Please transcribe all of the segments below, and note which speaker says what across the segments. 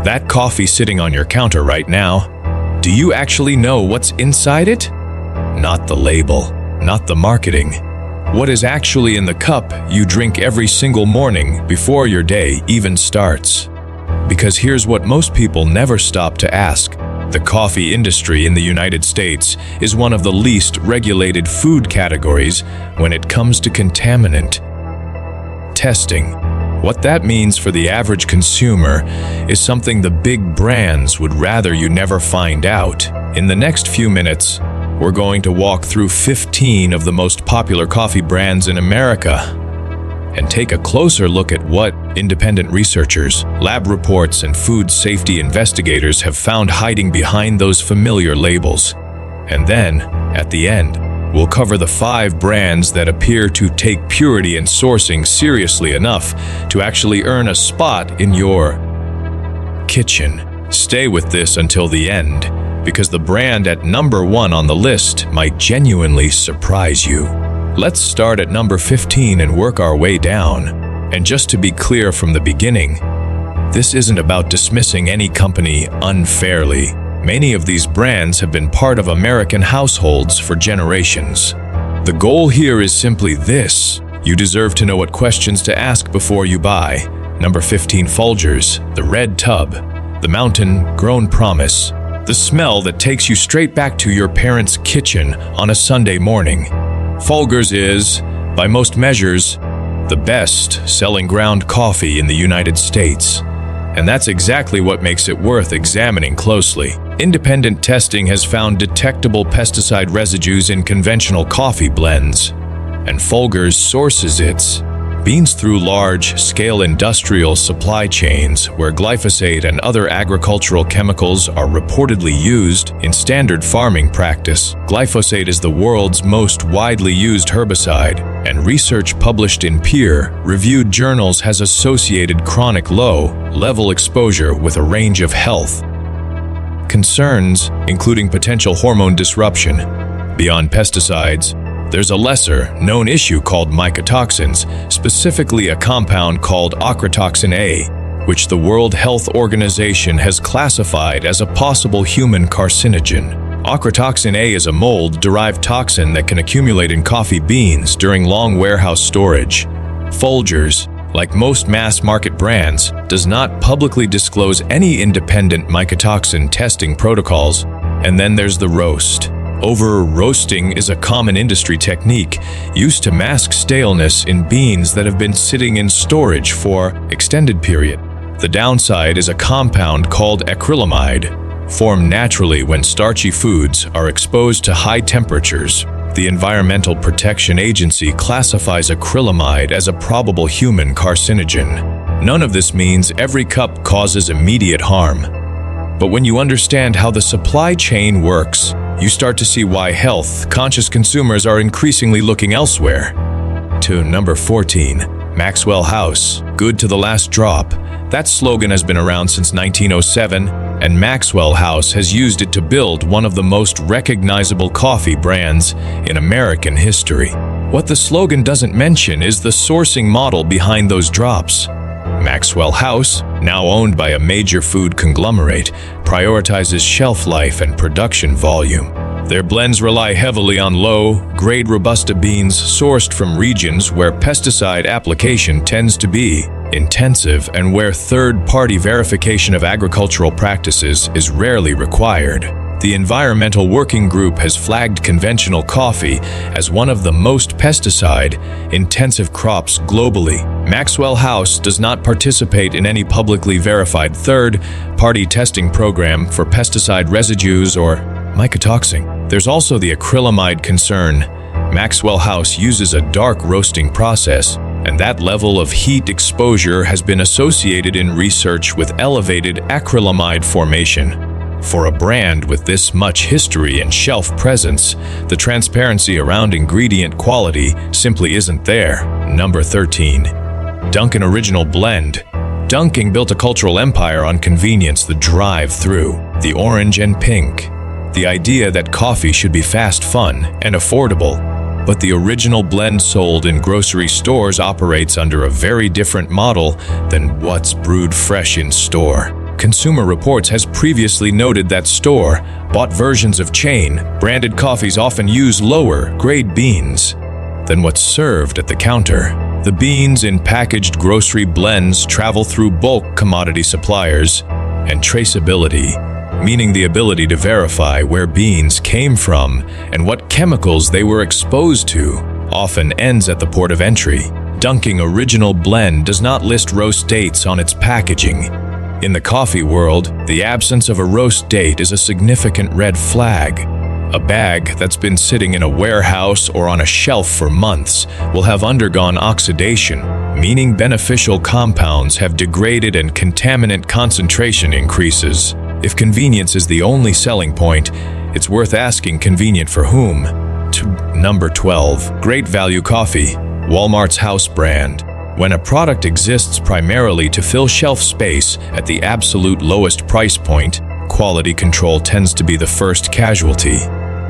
Speaker 1: That coffee sitting on your counter right now, do you actually know what's inside it? Not the label, not the marketing. What is actually in the cup you drink every single morning before your day even starts? Because here's what most people never stop to ask. The coffee industry in the United States is one of the least regulated food categories when it comes to contaminant testing. What that means for the average consumer is something the big brands would rather you never find out. In the next few minutes, we're going to walk through 15 of the most popular coffee brands in America and take a closer look at what independent researchers, lab reports, and food safety investigators have found hiding behind those familiar labels. And then, at the end, we'll cover the 5 brands that appear to take purity and sourcing seriously enough to actually earn a spot in your kitchen. Stay with this until the end, because the brand at number 1 on the list might genuinely surprise you. Let's start at number 15 and work our way down. And just to be clear from the beginning, this isn't about dismissing any company unfairly. Many of these brands have been part of American households for generations. The goal here is simply this: you deserve to know what questions to ask before you buy. Number 15, Folgers, the red tub, the mountain-grown promise, the smell that takes you straight back to your parents' kitchen on a Sunday morning. Folgers is, by most measures, the best-selling ground coffee in the United States. And that's exactly what makes it worth examining closely. Independent testing has found detectable pesticide residues in conventional coffee blends, and Folgers sources its beans through large-scale industrial supply chains where glyphosate and other agricultural chemicals are reportedly used in standard farming practice. Glyphosate is the world's most widely used herbicide, and research published in peer-reviewed journals has associated chronic low-level exposure with a range of health concerns, including potential hormone disruption. Beyond pesticides, there's a lesser-known issue called mycotoxins, specifically a compound called ochratoxin A, which the World Health Organization has classified as a possible human carcinogen. Ochratoxin A is a mold-derived toxin that can accumulate in coffee beans during long warehouse storage. Folgers, like most mass-market brands, does not publicly disclose any independent mycotoxin testing protocols. And then there's the roast. Over-roasting is a common industry technique used to mask staleness in beans that have been sitting in storage for an extended period. The downside is a compound called acrylamide, formed naturally when starchy foods are exposed to high temperatures. The Environmental Protection Agency classifies acrylamide as a probable human carcinogen. None of this means every cup causes immediate harm. But when you understand how the supply chain works, you start to see why health-conscious consumers are increasingly looking elsewhere. To number 14, Maxwell House, good to the last drop. That slogan has been around since 1907, and Maxwell House has used it to build one of the most recognizable coffee brands in American history. What the slogan doesn't mention is the sourcing model behind those drops. Maxwell House, now owned by a major food conglomerate, prioritizes shelf life and production volume. Their blends rely heavily on low-grade Robusta beans sourced from regions where pesticide application tends to be intensive and where third-party verification of agricultural practices is rarely required. The Environmental Working Group has flagged conventional coffee as one of the most pesticide-intensive crops globally. Maxwell House does not participate in any publicly verified third-party testing program for pesticide residues or mycotoxin. There's also the acrylamide concern. Maxwell House uses a dark roasting process, and that level of heat exposure has been associated in research with elevated acrylamide formation. For a brand with this much history and shelf presence, the transparency around ingredient quality simply isn't there. Number 13. Dunkin' Original Blend. Dunkin' built a cultural empire on convenience, the drive-through, the orange and pink, the idea that coffee should be fast, fun, and affordable. But the original blend sold in grocery stores operates under a very different model than what's brewed fresh in store. Consumer Reports has previously noted that store-bought versions of chain-branded coffees often use lower-grade beans than what's served at the counter. The beans in packaged grocery blends travel through bulk commodity suppliers, and traceability, meaning the ability to verify where beans came from and what chemicals they were exposed to, often ends at the port of entry. Dunking Original Blend does not list roast dates on its packaging. In the coffee world, the absence of a roast date is a significant red flag. A bag that's been sitting in a warehouse or on a shelf for months will have undergone oxidation, meaning beneficial compounds have degraded and contaminant concentration increases. If convenience is the only selling point, it's worth asking convenient for whom? Number 12. Great Value Coffee, Walmart's house brand. When a product exists primarily to fill shelf space at the absolute lowest price point, quality control tends to be the first casualty.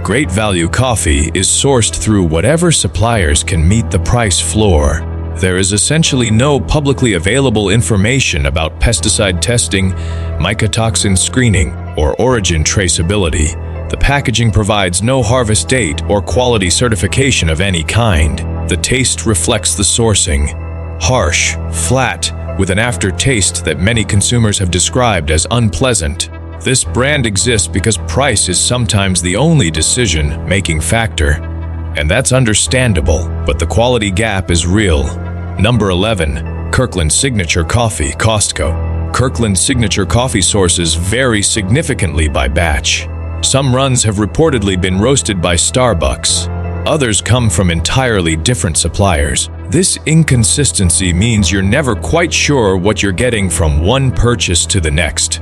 Speaker 1: Great Value Coffee is sourced through whatever suppliers can meet the price floor. There is essentially no publicly available information about pesticide testing, mycotoxin screening, or origin traceability. The packaging provides no harvest date or quality certification of any kind. The taste reflects the sourcing. Harsh, flat, with an aftertaste that many consumers have described as unpleasant. This brand exists because price is sometimes the only decision-making factor, and that's understandable, but the quality gap is real. Number 11. Kirkland Signature Coffee, Costco. Kirkland Signature Coffee sources vary significantly by batch. Some runs have reportedly been roasted by Starbucks. Others come from entirely different suppliers. This inconsistency means you're never quite sure what you're getting from one purchase to the next.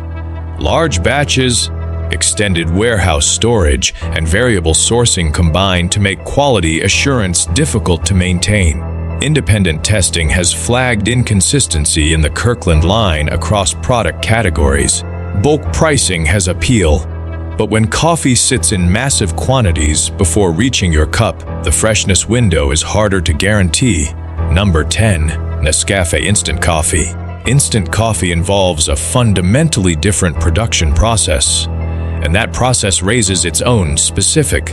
Speaker 1: Large batches, extended warehouse storage, and variable sourcing combine to make quality assurance difficult to maintain. Independent testing has flagged inconsistency in the Kirkland line across product categories. Bulk pricing has appeal, but when coffee sits in massive quantities before reaching your cup, the freshness window is harder to guarantee. Number 10. Nescafe Instant Coffee. Instant coffee involves a fundamentally different production process, and that process raises its own specific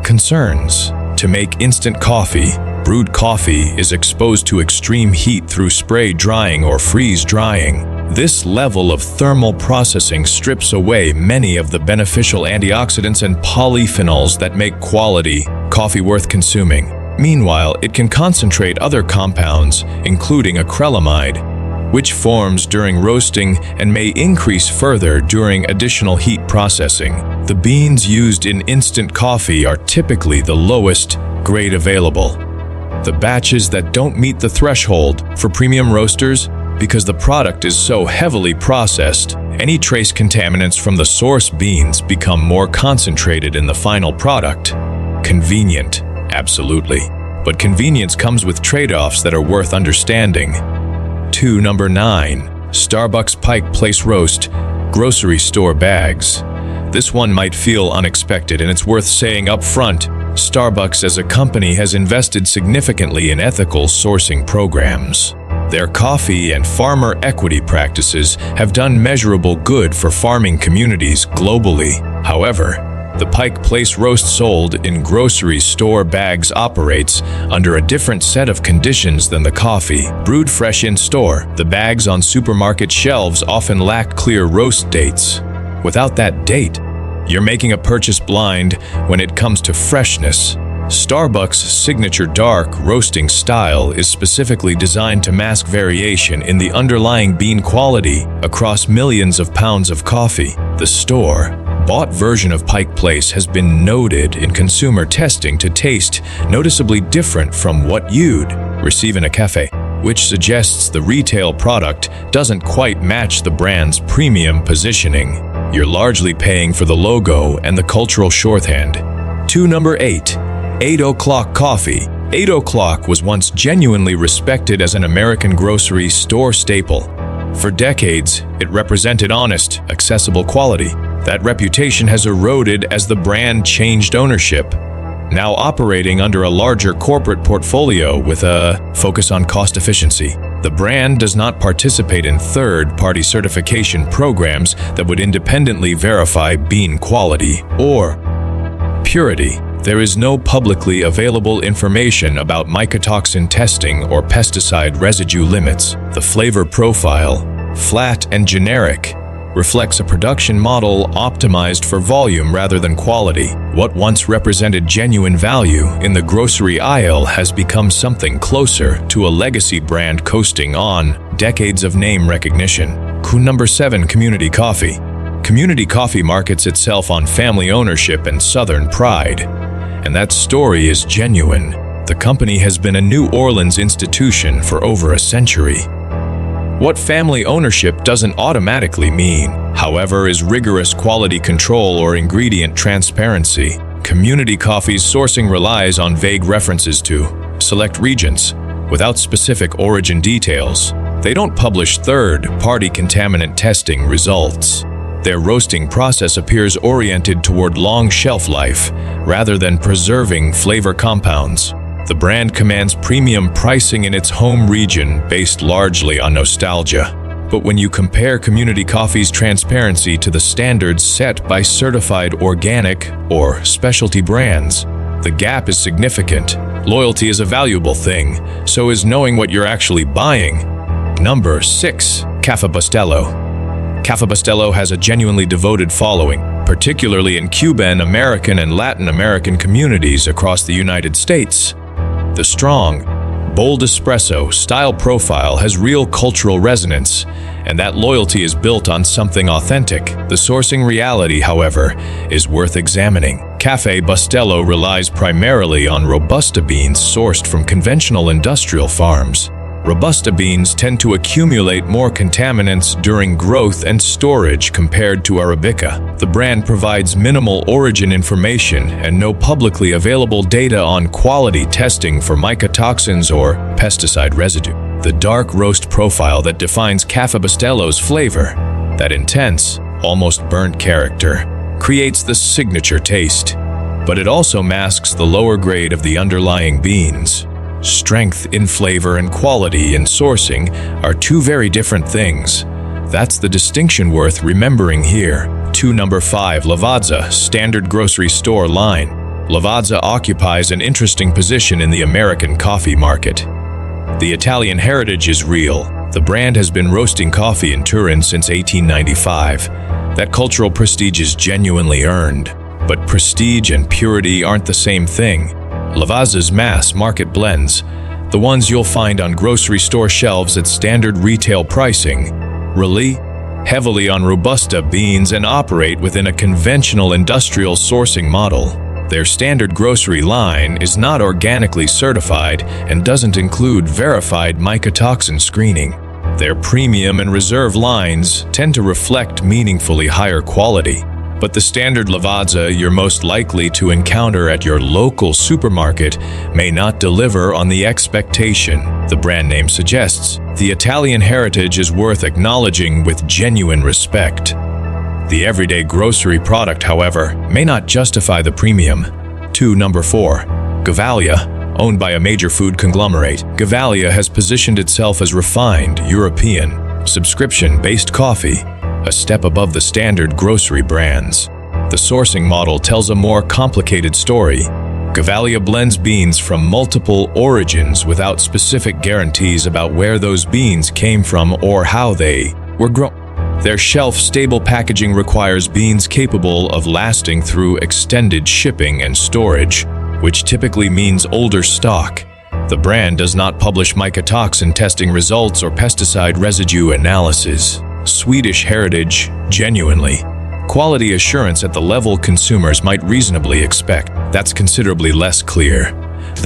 Speaker 1: concerns. To make instant coffee, brewed coffee is exposed to extreme heat through spray drying or freeze drying. This level of thermal processing strips away many of the beneficial antioxidants and polyphenols that make quality coffee worth consuming. Meanwhile, it can concentrate other compounds, including acrylamide, which forms during roasting and may increase further during additional heat processing. The beans used in instant coffee are typically the lowest grade available. The batches that don't meet the threshold for premium roasters, because the product is so heavily processed, any trace contaminants from the source beans become more concentrated in the final product. Convenient, absolutely. But convenience comes with trade-offs that are worth understanding. Number 9. Starbucks Pike Place Roast, Grocery Store Bags. This one might feel unexpected, and it's worth saying up front, Starbucks as a company has invested significantly in ethical sourcing programs. Their coffee and farmer equity practices have done measurable good for farming communities globally. However, the Pike Place roast sold in grocery store bags operates under a different set of conditions than the coffee. Brewed fresh in store, the bags on supermarket shelves often lack clear roast dates. Without that date, you're making a purchase blind when it comes to freshness. Starbucks' signature dark roasting style is specifically designed to mask variation in the underlying bean quality across millions of pounds of coffee. The store-bought version of Pike Place has been noted in consumer testing to taste noticeably different from what you'd receive in a cafe, which suggests the retail product doesn't quite match the brand's premium positioning. You're largely paying for the logo and the cultural shorthand. Number 8. 8 O'Clock Coffee. 8 O'Clock was once genuinely respected as an American grocery store staple. For decades, it represented honest, accessible quality. That reputation has eroded as the brand changed ownership, now operating under a larger corporate portfolio with a focus on cost efficiency. The brand does not participate in third-party certification programs that would independently verify bean quality or purity. There is no publicly available information about mycotoxin testing or pesticide residue limits. The flavor profile, flat and generic, reflects a production model optimized for volume rather than quality. What once represented genuine value in the grocery aisle has become something closer to a legacy brand coasting on decades of name recognition. Number 7. Community Coffee. Community Coffee markets itself on family ownership and Southern pride. And that story is genuine. The company has been a New Orleans institution for over a century. What family ownership doesn't automatically mean, however, is rigorous quality control or ingredient transparency. Community Coffee's sourcing relies on vague references to select regions without specific origin details. They don't publish third-party contaminant testing results. Their roasting process appears oriented toward long shelf life rather than preserving flavor compounds. The brand commands premium pricing in its home region based largely on nostalgia. But when you compare Community Coffee's transparency to the standards set by certified organic or specialty brands, the gap is significant. Loyalty is a valuable thing, so is knowing what you're actually buying. Number 6. Cafe Bustelo. Cafe Bustelo has a genuinely devoted following, particularly in Cuban, American, and Latin American communities across the United States. The strong, bold espresso style profile has real cultural resonance, and that loyalty is built on something authentic. The sourcing reality, however, is worth examining. Cafe Bustelo relies primarily on Robusta beans sourced from conventional industrial farms. Robusta beans tend to accumulate more contaminants during growth and storage compared to Arabica. The brand provides minimal origin information and no publicly available data on quality testing for mycotoxins or pesticide residue. The dark roast profile that defines Cafe Bustelo's flavor, that intense, almost burnt character, creates the signature taste. But it also masks the lower grade of the underlying beans. Strength in flavor and quality in sourcing are two very different things. That's the distinction worth remembering here. Number 5. Lavazza Standard Grocery Store Line. Lavazza occupies an interesting position in the American coffee market. The Italian heritage is real. The brand has been roasting coffee in Turin since 1895. That cultural prestige is genuinely earned. But prestige and purity aren't the same thing. Lavazza's mass market blends, the ones you'll find on grocery store shelves at standard retail pricing, rely heavily on Robusta beans and operate within a conventional industrial sourcing model. Their standard grocery line is not organically certified and doesn't include verified mycotoxin screening. Their premium and reserve lines tend to reflect meaningfully higher quality. But the standard Lavazza you're most likely to encounter at your local supermarket may not deliver on the expectation the brand name suggests. The Italian heritage is worth acknowledging with genuine respect. The everyday grocery product, however, may not justify the premium. Number 4. Gevalia. Owned by a major food conglomerate, Gevalia has positioned itself as refined, European, subscription-based coffee, a step above the standard grocery brands. The sourcing model tells a more complicated story. Gevalia blends beans from multiple origins without specific guarantees about where those beans came from or how they were grown. Their shelf-stable packaging requires beans capable of lasting through extended shipping and storage, which typically means older stock. The brand does not publish mycotoxin testing results or pesticide residue analysis. Swedish heritage, genuinely. Quality assurance at the level consumers might reasonably expect. That's considerably less clear.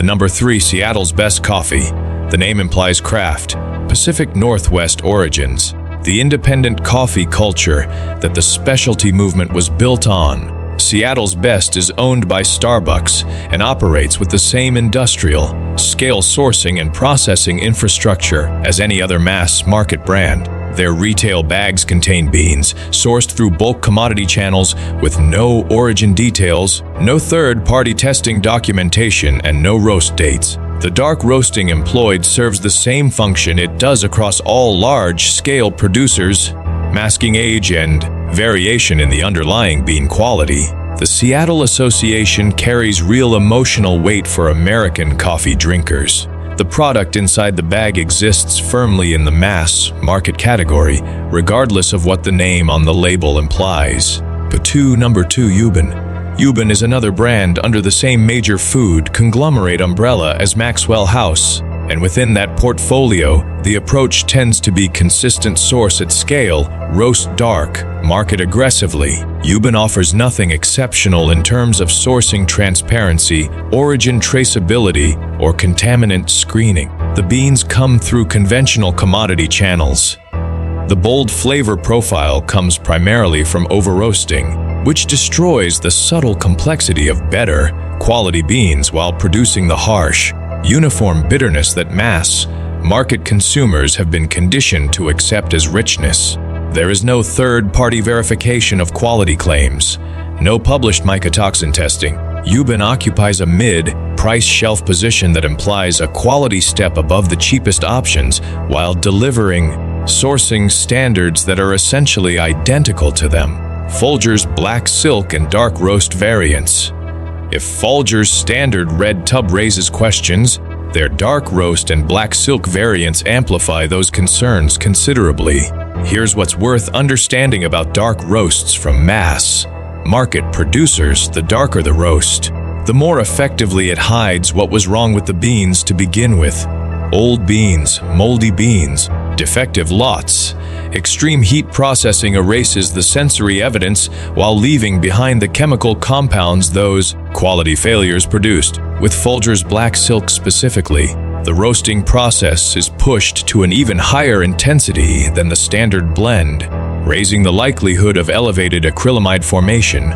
Speaker 1: Number 3. Seattle's Best Coffee. The name implies craft, Pacific Northwest origins. The independent coffee culture that the specialty movement was built on. Seattle's Best is owned by Starbucks and operates with the same industrial, scale sourcing and processing infrastructure as any other mass market brand. Their retail bags contain beans sourced through bulk commodity channels with no origin details, no third-party testing documentation, and no roast dates. The dark roasting employed serves the same function it does across all large-scale producers, masking age and variation in the underlying bean quality. The Seattle Association carries real emotional weight for American coffee drinkers. The product inside the bag exists firmly in the mass market category, regardless of what the name on the label implies. Number 2, Yuban. Yuban is another brand under the same major food conglomerate umbrella as Maxwell House, and within that portfolio, the approach tends to be consistent source at scale, roast dark, market aggressively. Yuban offers nothing exceptional in terms of sourcing transparency, origin traceability, or contaminant screening. The beans come through conventional commodity channels. The bold flavor profile comes primarily from over-roasting, which destroys the subtle complexity of better, quality beans while producing the harsh, uniform bitterness that mass market consumers have been conditioned to accept as richness. There is no third-party verification of quality claims, no published mycotoxin testing. Yuban occupies a mid-price shelf position that implies a quality step above the cheapest options while delivering sourcing standards that are essentially identical to them. Folgers Black Silk and Dark Roast variants. If Folgers Standard Red Tub raises questions, their Dark Roast and Black Silk variants amplify those concerns considerably. Here's what's worth understanding about dark roasts from mass market producers. The darker the roast, the more effectively it hides what was wrong with the beans to begin with. Old beans, moldy beans, defective lots. Extreme heat processing erases the sensory evidence while leaving behind the chemical compounds those quality failures produced. With Folgers Black Silk specifically, the roasting process is pushed to an even higher intensity than the standard blend, raising the likelihood of elevated acrylamide formation.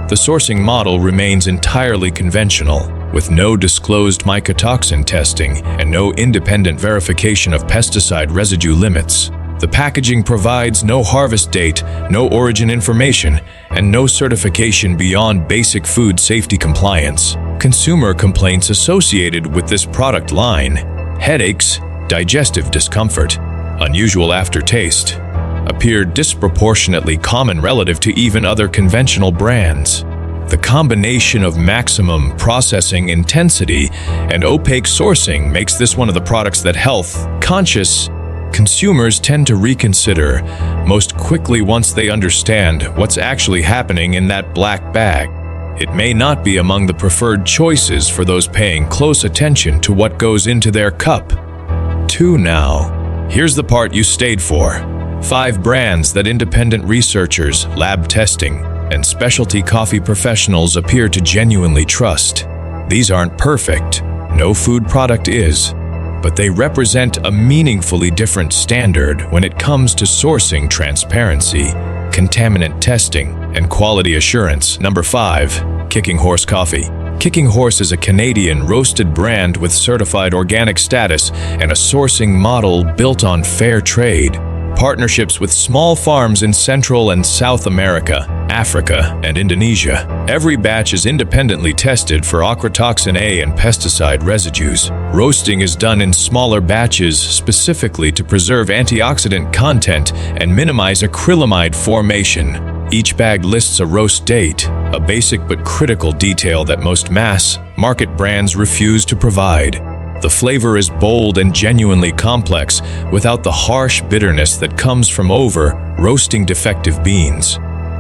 Speaker 1: The sourcing model remains entirely conventional, with no disclosed mycotoxin testing and no independent verification of pesticide residue limits. The packaging provides no harvest date, no origin information, and no certification beyond basic food safety compliance. Consumer complaints associated with this product line: headaches, digestive discomfort, unusual aftertaste, appear disproportionately common relative to even other conventional brands. The combination of maximum processing intensity and opaque sourcing makes this one of the products that health-conscious consumers tend to reconsider most quickly once they understand what's actually happening in that black bag. It may not be among the preferred choices for those paying close attention to what goes into their cup. 2 now. Here's the part you stayed for. 5 brands that independent researchers, lab testing, and specialty coffee professionals appear to genuinely trust. These aren't perfect, no food product is, but they represent a meaningfully different standard when it comes to sourcing transparency, contaminant testing, and quality assurance. Number 5, Kicking Horse Coffee. Kicking Horse is a Canadian roasted brand with certified organic status and a sourcing model built on fair trade. Partnerships with small farms in Central and South America, Africa, and Indonesia. Every batch is independently tested for ochratoxin A and pesticide residues. Roasting is done in smaller batches specifically to preserve antioxidant content and minimize acrylamide formation. Each bag lists a roast date, a basic but critical detail that most mass market brands refuse to provide. The flavor is bold and genuinely complex, without the harsh bitterness that comes from roasting defective beans.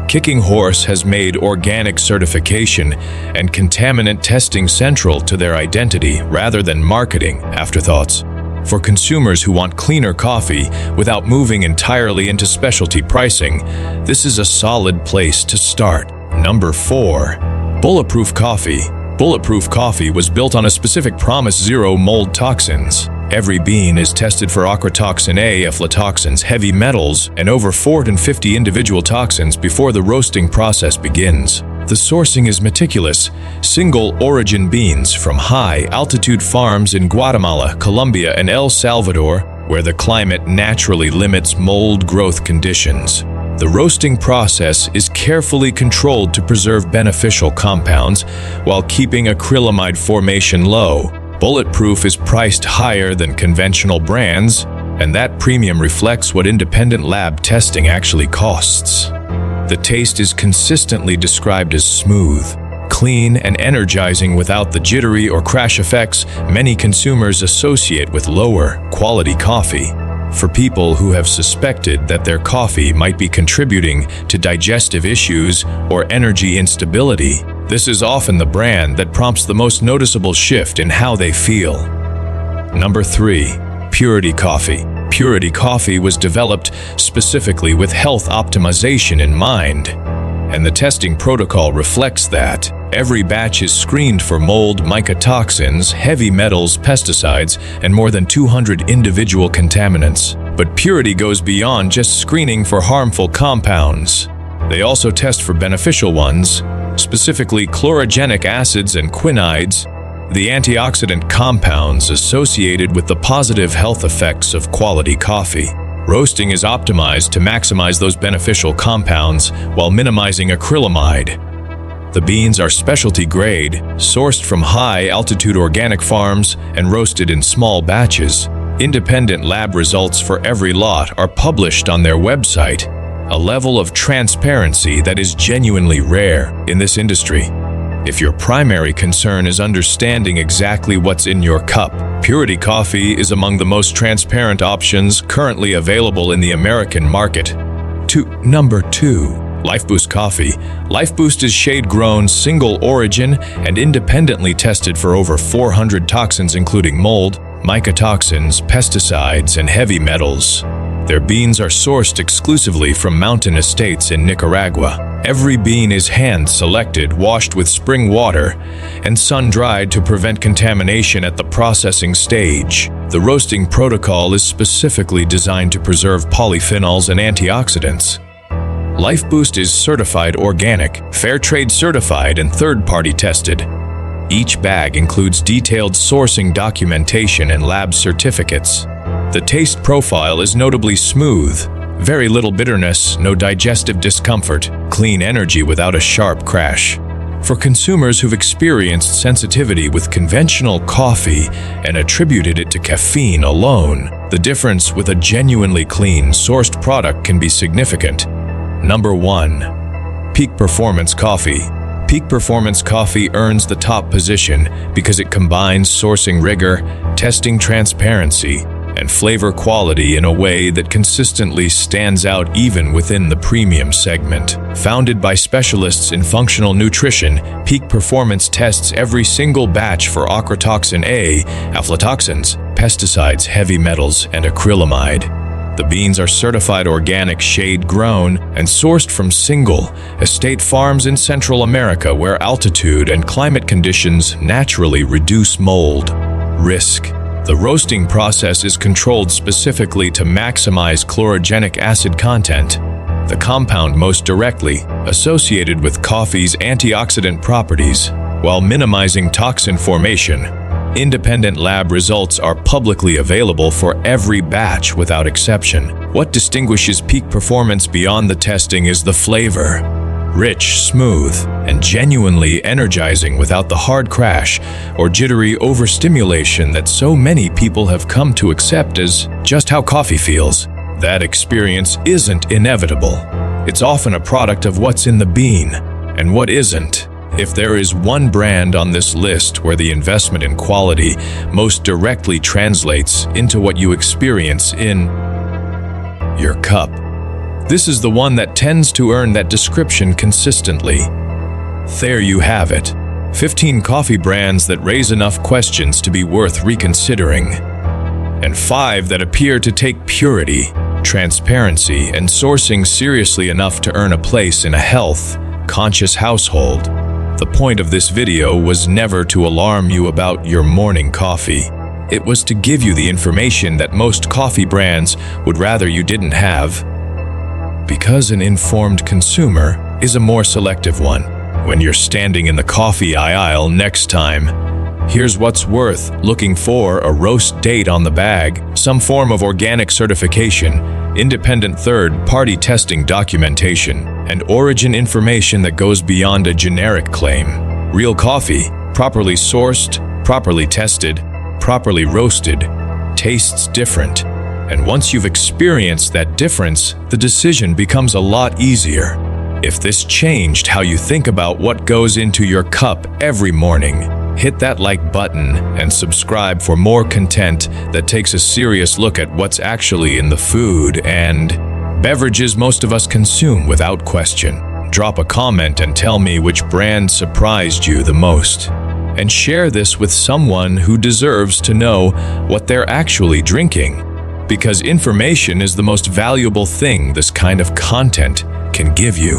Speaker 1: Kicking Horse has made organic certification and contaminant testing central to their identity rather than marketing afterthoughts. For consumers who want cleaner coffee without moving entirely into specialty pricing, this is a solid place to start. Number 4, Bulletproof Coffee. Bulletproof Coffee was built on a specific promise: zero mold toxins. Every bean is tested for ochratoxin A, aflatoxins, heavy metals, and over 450 individual toxins before the roasting process begins. The sourcing is meticulous, single-origin beans from high-altitude farms in Guatemala, Colombia, and El Salvador, where the climate naturally limits mold growth conditions. The roasting process is carefully controlled to preserve beneficial compounds while keeping acrylamide formation low. Bulletproof is priced higher than conventional brands, and that premium reflects what independent lab testing actually costs. The taste is consistently described as smooth, clean, and energizing without the jittery or crash effects many consumers associate with lower quality coffee. For people who have suspected that their coffee might be contributing to digestive issues or energy instability, this is often the brand that prompts the most noticeable shift in how they feel. Number 3. Purity Coffee. Purity Coffee was developed specifically with health optimization in mind, and the testing protocol reflects that. Every batch is screened for mold, mycotoxins, heavy metals, pesticides, and more than 200 individual contaminants. But Purity goes beyond just screening for harmful compounds. They also test for beneficial ones, specifically chlorogenic acids and quinides, the antioxidant compounds associated with the positive health effects of quality coffee. Roasting is optimized to maximize those beneficial compounds while minimizing acrylamide. The beans are specialty grade, sourced from high-altitude organic farms and roasted in small batches. Independent lab results for every lot are published on their website, a level of transparency that is genuinely rare in this industry. If your primary concern is understanding exactly what's in your cup, Purity Coffee is among the most transparent options currently available in the American market. Number 2. LifeBoost Coffee. LifeBoost is shade-grown, single-origin, and independently tested for over 400 toxins including mold, mycotoxins, pesticides, and heavy metals. Their beans are sourced exclusively from mountain estates in Nicaragua. Every bean is hand-selected, washed with spring water, and sun-dried to prevent contamination at the processing stage. The roasting protocol is specifically designed to preserve polyphenols and antioxidants. LifeBoost is certified organic, fair trade certified, and third-party tested. Each bag includes detailed sourcing documentation and lab certificates. The taste profile is notably smooth, very little bitterness, no digestive discomfort, clean energy without a sharp crash. For consumers who've experienced sensitivity with conventional coffee and attributed it to caffeine alone, the difference with a genuinely clean, sourced product can be significant. Number 1. Peak Performance Coffee. Peak Performance Coffee earns the top position because it combines sourcing rigor, testing transparency, and flavor quality in a way that consistently stands out even within the premium segment. Founded by specialists in functional nutrition, Peak Performance tests every single batch for ochratoxin A, aflatoxins, pesticides, heavy metals, and acrylamide. The beans are certified organic, shade-grown, and sourced from single estate farms in Central America where altitude and climate conditions naturally reduce mold risk. The roasting process is controlled specifically to maximize chlorogenic acid content, the compound most directly associated with coffee's antioxidant properties, while minimizing toxin formation. Independent lab results are publicly available for every batch without exception. What distinguishes Peak Performance beyond the testing is the flavor. Rich, smooth, and genuinely energizing without the hard crash or jittery overstimulation that so many people have come to accept as just how coffee feels. That experience isn't inevitable. It's often a product of what's in the bean and what isn't. If there is one brand on this list where the investment in quality most directly translates into what you experience in your cup, this is the one that tends to earn that description consistently. There you have it. 15 coffee brands that raise enough questions to be worth reconsidering. And 5 that appear to take purity, transparency, and sourcing seriously enough to earn a place in a health-conscious household. The point of this video was never to alarm you about your morning coffee. It was to give you the information that most coffee brands would rather you didn't have, because an informed consumer is a more selective one. When you're standing in the coffee aisle next time, here's what's worth looking for: a roast date on the bag, some form of organic certification, independent third-party testing documentation, and origin information that goes beyond a generic claim. Real coffee, properly sourced, properly tested, properly roasted, tastes different. And once you've experienced that difference, the decision becomes a lot easier. If this changed how you think about what goes into your cup every morning, hit that like button and subscribe for more content that takes a serious look at what's actually in the food and beverages most of us consume without question. Drop a comment and tell me which brand surprised you the most. And share this with someone who deserves to know what they're actually drinking. Because information is the most valuable thing this kind of content can give you.